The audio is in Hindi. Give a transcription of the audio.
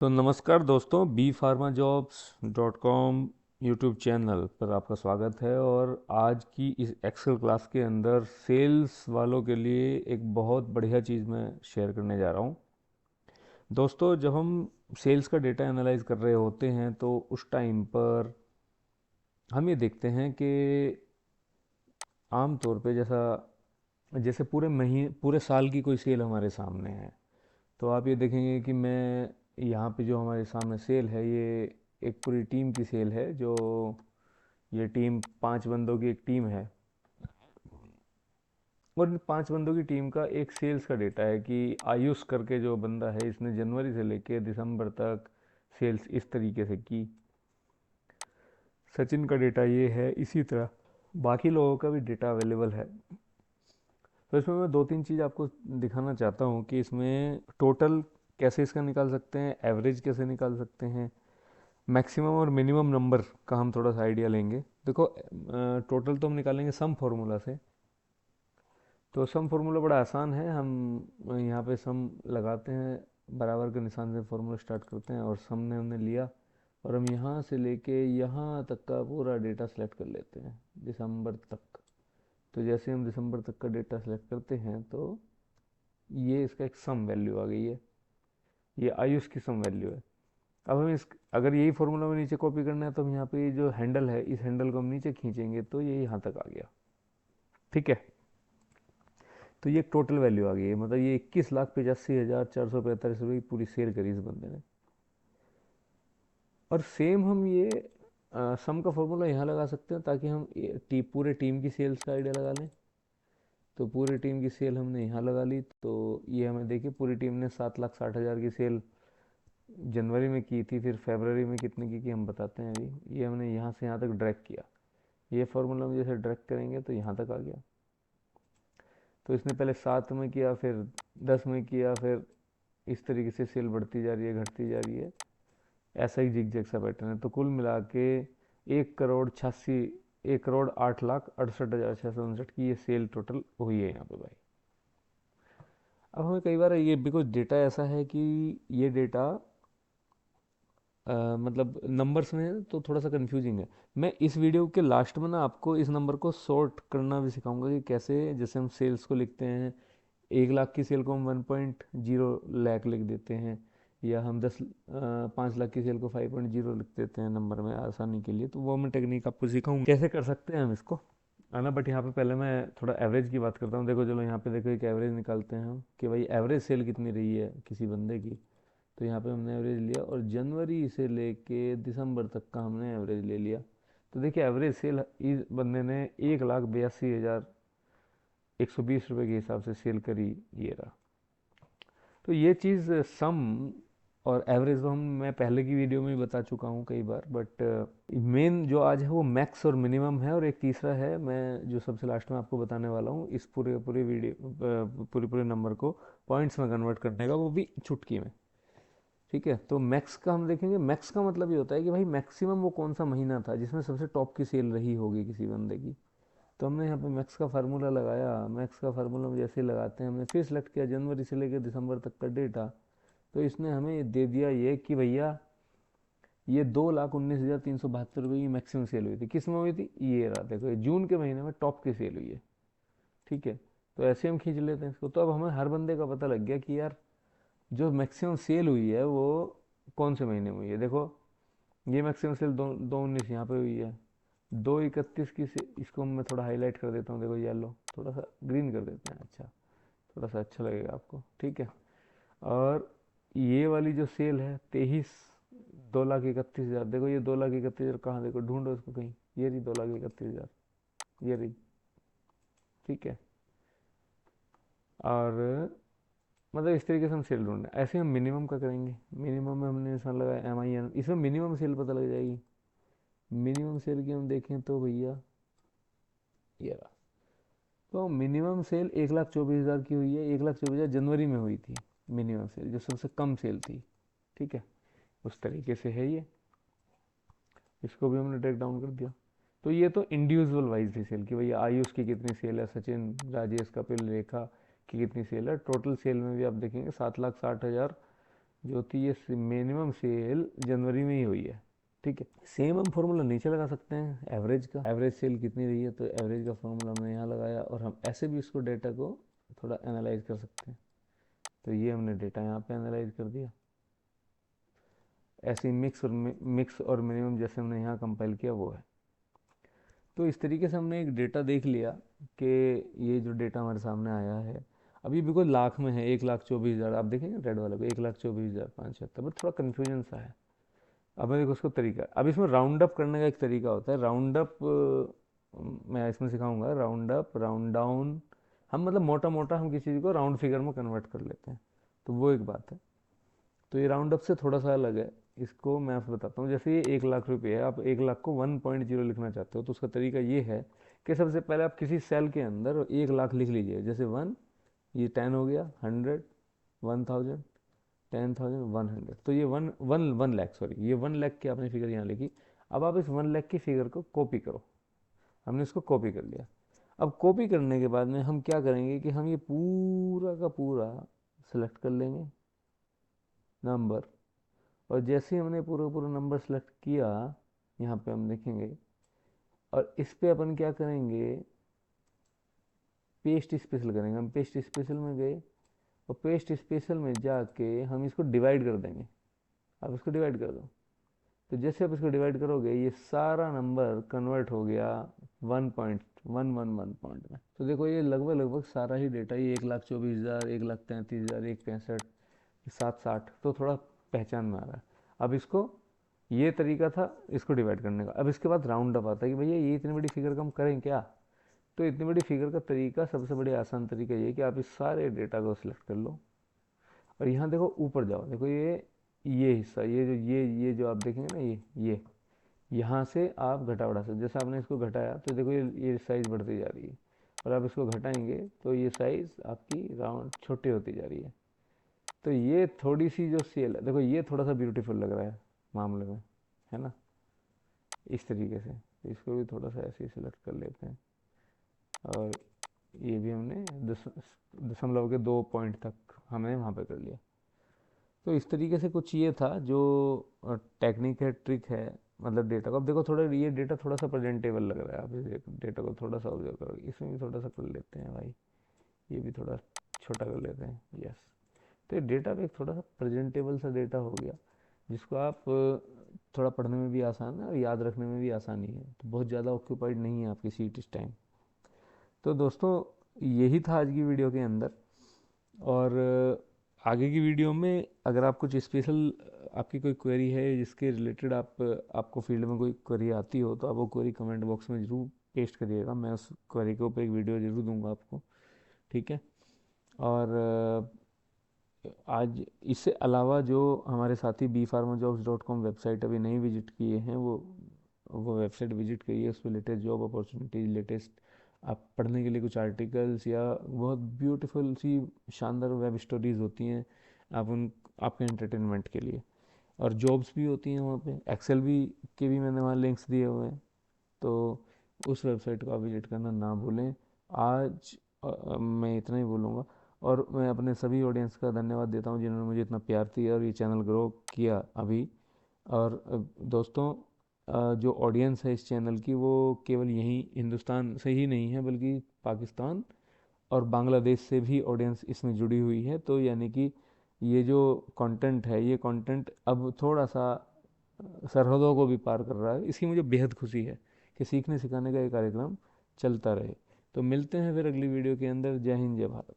तो नमस्कार दोस्तों, bpharmajobs.com यूट्यूब चैनल पर आपका स्वागत है। और आज की इस एक्सेल क्लास के अंदर सेल्स वालों के लिए एक बहुत बढ़िया चीज़ मैं शेयर करने जा रहा हूँ। दोस्तों, जब हम सेल्स का डेटा एनालाइज कर रहे होते हैं तो उस टाइम पर हम ये देखते हैं कि आम तौर पे जैसा जैसे पूरे साल की कोई सेल हमारे सामने है, तो आप ये देखेंगे कि मैं यहाँ पे जो हमारे सामने सेल है, ये एक पूरी टीम की सेल है। जो ये टीम 5 बंदों की एक टीम है, और इन 5 बंदों की टीम का एक सेल्स का डेटा है कि आयुष करके जो बंदा है, इसने जनवरी से लेके दिसंबर तक सेल्स इस तरीके से की। सचिन का डेटा ये है, इसी तरह बाकी लोगों का भी डेटा अवेलेबल है। तो इसमें मैं दो तीन चीज़ आपको दिखाना चाहता हूँ कि इसमें टोटल कैसे इसका निकाल सकते हैं, एवरेज कैसे निकाल सकते हैं, मैक्सिमम और मिनिमम नंबर का हम थोड़ा सा आइडिया लेंगे। देखो, टोटल तो हम निकालेंगे सम फार्मूला से। तो सम फार्मूला बड़ा आसान है। हम यहाँ पे सम लगाते हैं, बराबर के निशान से फार्मूला स्टार्ट करते हैं, और सम ने हमने लिया, और हम यहाँ से लेके यहाँ तक का पूरा डेटा सेलेक्ट कर लेते हैं, दिसंबर तक। तो जैसे हम दिसंबर तक का डेटा सेलेक्ट करते हैं तो ये इसका एक सम वैल्यू आ गई है। ये आयुष की सम वैल्यू है। अब हम इस अगर यही फॉर्मूला में नीचे कॉपी करना है तो हम यहाँ पे ये जो हैंडल है, इस हैंडल को हम नीचे खींचेंगे तो ये यहाँ तक आ गया। ठीक है, तो ये टोटल वैल्यू आ गई है, मतलब ये 21,85,445 रुपये की पूरी सेल करी इस बंदे ने। और सेम हम ये सम का फॉर्मूला यहाँ लगा सकते हैं, ताकि हम पूरे टीम की सेल्स का आइडिया लगा लें। तो पूरी टीम की सेल हमने यहाँ लगा ली, तो ये हमें देखिए पूरी टीम ने 7,60,000 की सेल जनवरी में की थी। फिर फरवरी में कितने की हम बताते हैं अभी। ये हमने यहाँ से यहाँ तक ड्रैग किया, ये फार्मूला में जैसे ड्रैग करेंगे तो यहाँ तक आ गया। तो इसने पहले 7 में किया, फिर 10 में किया, फिर इस तरीके से सेल बढ़ती जा रही है, घटती जा रही है। ऐसा ही जिग जैग सा पैटर्न है। तो कुल मिला के 1,08,68,659 की ये सेल टोटल हुई है यहाँ पे भाई। अब हमें कई बार ये बिकॉज डेटा ऐसा है कि ये डेटा मतलब नंबर्स में है, तो थोड़ा सा कंफ्यूजिंग है। मैं इस वीडियो के लास्ट में ना आपको इस नंबर को सॉर्ट करना भी सिखाऊंगा कि कैसे, जैसे हम सेल्स को लिखते हैं, 1 लाख की सेल को हम 1.0 लाख लिख देते हैं, या हम 5 लाख की सेल को 5.0 लिख देते हैं नंबर में आसानी के लिए। तो वो मैं टेक्निक आपको सिखाऊंगा कैसे कर सकते हैं हम इसको, है ना। बट यहाँ पे पहले मैं थोड़ा एवरेज की बात करता हूँ। देखो, चलो यहाँ पे देखो एक एवरेज निकालते हैं हम कि भाई एवरेज सेल कितनी रही है किसी बंदे की। तो यहाँ पे हमने एवरेज लिया, और जनवरी से लेके दिसंबर तक का हमने एवरेज ले लिया। तो देखिए, एवरेज सेल इस बंदे ने 1,82,120 रुपये के हिसाब से सेल करी, ये रहा। तो ये चीज़ सम और एवरेज तो हम मैं पहले की वीडियो में भी बता चुका हूँ कई बार। बट मेन जो आज है वो मैक्स और मिनिमम है, और एक तीसरा है मैं जो सबसे लास्ट में आपको बताने वाला हूँ, इस पूरे पूरे वीडियो पूरे पूरे नंबर को पॉइंट्स में कन्वर्ट करने का, वो भी चुटकी में। ठीक है, तो मैक्स का हम देखेंगे। मैक्स का मतलब ये होता है कि भाई मैक्सिमम वो कौन सा महीना था जिसमें सबसे टॉप की सेल रही होगी किसी बंदे की। तो हमने यहाँ पे मैक्स का फार्मूला लगाया। मैक्स का फार्मूला जैसे लगाते हैं, हमने फिर सेलेक्ट किया जनवरी से लेकर दिसंबर तक का डेटा। तो इसने हमें दे दिया ये कि भैया, ये 2,19,372 रुपये की मैक्सिमम सेल हुई थी। किस में हुई थी, ये रहा देखो, ये जून के महीने में टॉप की सेल हुई है। ठीक है, तो ऐसे हम खींच लेते हैं इसको। तो अब हमें हर बंदे का पता लग गया कि यार, जो मैक्सिमम सेल हुई है वो कौन से महीने में हुई है। देखो, ये मैक्सिमम सेल 2/19 यहाँ पे हुई है। 2/31 की से इसको मैं थोड़ा हाईलाइट कर देता हूँ, देखो येलो, थोड़ा सा ग्रीन कर देते हैं, अच्छा, थोड़ा सा अच्छा लगेगा आपको। ठीक है, और ये वाली जो सेल है 2,31,000, देखो ये 2,31,000 कहाँ, देखो ढूंढो इसको कहीं, ये रही 2,31,000, ये रही। ठीक है, और मतलब इस तरीके से हम सेल ढूंढ रहे हैं। ऐसे हम मिनिमम का करेंगे। मिनिमम में हमने निशान लगाया MIN, इसमें मिनिमम सेल पता लग जाएगी। मिनिमम सेल की हम देखें तो भैया, ये रहा। तो मिनिमम सेल 1,24,000 की हुई है। 1,24,000 जनवरी में हुई थी मिनिमम सेल, जो सबसे कम सेल थी। ठीक है, उस तरीके से है ये। इसको भी हमने टेक डाउन कर दिया। तो ये तो इंडिविजुअल वाइज थी सेल की, भैया आयुष की कितनी सेल है, सचिन, राजेश, कपिल, रेखा की कितनी सेल है। टोटल सेल में भी आप देखेंगे 7,60,000 जो होती है मिनिमम सेल जनवरी में ही हुई है, ठीक है। सेम हम फॉर्मूला नीचे लगा सकते हैं एवरेज का, एवरेज सेल कितनी रही है, तो एवरेज का फॉर्मूला हमने यहाँ लगाया, और हम ऐसे भी इसको डेटा को थोड़ा एनालाइज कर सकते हैं। तो ये हमने डेटा यहाँ पे एनालाइज कर दिया, ऐसे मिक्स और मिनिमम जैसे हमने यहाँ कंपाइल किया वो है। तो इस तरीके से हमने एक डेटा देख लिया कि ये जो डेटा हमारे सामने आया है, अभी बिल्कुल लाख में है, 1,24,000, आप देखेंगे रेड वाले को 1,24,576, बट थोड़ा कन्फ्यूजन सा है। अब मैं देखो उसको तरीका, अब इसमें राउंड अप करने का एक तरीका होता है, राउंड अप मैं इसमें सिखाऊंगा, राउंड अप, राउंड डाउन, हम मतलब मोटा मोटा हम किसी चीज़ को राउंड फिगर में कन्वर्ट कर लेते हैं, तो वो एक बात है। तो ये राउंड अप से थोड़ा सा अलग है, इसको मैं आपको बताता हूँ। जैसे ये 1,00,000 रुपये है, आप 1,00,000 को 1.0 लिखना चाहते हो, तो उसका तरीका ये है कि सबसे पहले आप किसी सेल के अंदर 1,00,000 लिख लीजिए, जैसे 1, ये 10 हो गया, 100, 1,000, 10,000, 100, तो ये 1 लाख, सॉरी, ये 1 लाख की आपने फिगर यहाँ लिखी। अब आप इस 1 लाख की फिगर को कॉपी करो, हमने इसको कॉपी कर लिया। अब कॉपी करने के बाद में हम क्या करेंगे कि हम ये पूरा का पूरा सेलेक्ट कर लेंगे नंबर, और जैसे ही हमने पूरा पूरा नंबर सेलेक्ट किया, यहाँ पे हम देखेंगे, और इस पे अपन क्या करेंगे, पेस्ट स्पेशल करेंगे। हम पेस्ट स्पेशल में गए, और पेस्ट स्पेशल में जाके हम इसको डिवाइड कर देंगे। आप इसको डिवाइड कर दो, तो जैसे आप इसको डिवाइड करोगे ये सारा नंबर कन्वर्ट हो गया 1.111 पॉइंट में। तो देखो ये लगभग लगभग सारा ही डेटा, ये 1,24,000, 1,33,000, 1,65, 760, तो थोड़ा पहचान में आ रहा है। अब इसको, ये तरीका था इसको डिवाइड करने का। अब इसके बाद राउंड अप आता है कि भैया ये इतनी बड़ी फिगर का हम करें क्या। तो इतनी बड़ी फिगर का तरीका, सबसे बड़े आसान तरीका ये कि आप इस सारे डेटा को सिलेक्ट कर लो, और यहाँ देखो ऊपर जाओ, देखो ये हिस्सा, ये जो आप देखेंगे ना, ये यहाँ से आप घटा बढ़ा सकते। जैसे आपने इसको घटाया तो देखो ये साइज़ बढ़ती जा रही है, और आप इसको घटाएंगे तो ये साइज़ आपकी राउंड छोटी होती जा रही है। तो ये थोड़ी सी जो सेल है, देखो ये थोड़ा सा ब्यूटीफुल लग रहा है मामले में, है ना, इस तरीके से। इसको भी थोड़ा सा ऐसे ही सिलेक्ट कर लेते हैं, और ये भी हमने 0.2 तक हमने वहाँ पे कर लिया। तो इस तरीके से कुछ ये था जो टेक्निक है, ट्रिक है, मतलब डेटा को। अब देखो थोड़ा ये डेटा थोड़ा सा प्रेजेंटेबल लग रहा है, आप इस डेटा को थोड़ा सा ऑब्जर्व करो, इसमें भी थोड़ा सा कर लेते हैं भाई, ये भी थोड़ा छोटा कर लेते हैं, यस। तो ये डेटा भी एक थोड़ा सा प्रेजेंटेबल सा डेटा हो गया, जिसको आप थोड़ा पढ़ने में भी आसान है और याद रखने में भी आसानी है, तो बहुत ज़्यादा ऑक्यूपाइड नहीं है आपकी सीट इस टाइम। तो दोस्तों यही था आज की वीडियो के अंदर, और आगे की वीडियो में अगर आप कुछ स्पेशल, आपकी कोई क्वेरी है जिसके रिलेटेड आपको फील्ड में कोई क्वेरी आती हो, तो आप वो क्वेरी कमेंट बॉक्स में ज़रूर पेस्ट करिएगा, मैं उस क्वेरी के ऊपर एक वीडियो ज़रूर दूंगा आपको, ठीक है। और आज इससे अलावा जो हमारे साथी bpharmajobs.com वेबसाइट अभी नहीं विजिट किए हैं, वो वेबसाइट विजिट करिए, उस पर लेटेस्ट जॉब अपॉर्चुनिटीज़, लेटेस्ट आप पढ़ने के लिए कुछ आर्टिकल्स, या बहुत ब्यूटीफुल सी शानदार वेब स्टोरीज़ होती हैं, आप उन आपके एंटरटेनमेंट के लिए, और जॉब्स भी होती हैं वहाँ पे, एक्सेल भी के भी मैंने वहाँ लिंक्स दिए हुए हैं। तो उस वेबसाइट को आप विजिट करना ना भूलें। आज मैं इतना ही बोलूँगा, और मैं अपने सभी ऑडियंस का धन्यवाद देता हूँ जिन्होंने मुझे इतना प्यार दिया और ये चैनल ग्रो किया अभी। और दोस्तों, जो ऑडियंस है इस चैनल की, वो केवल यहीं हिंदुस्तान से ही नहीं है, बल्कि पाकिस्तान और बांग्लादेश से भी ऑडियंस इसमें जुड़ी हुई है। तो यानी कि ये जो कंटेंट है, ये कंटेंट अब थोड़ा सा सरहदों को भी पार कर रहा है, इसकी मुझे बेहद खुशी है कि सीखने सिखाने का ये कार्यक्रम चलता रहे। तो मिलते हैं फिर अगली वीडियो के अंदर। जय हिंद, जय भारत।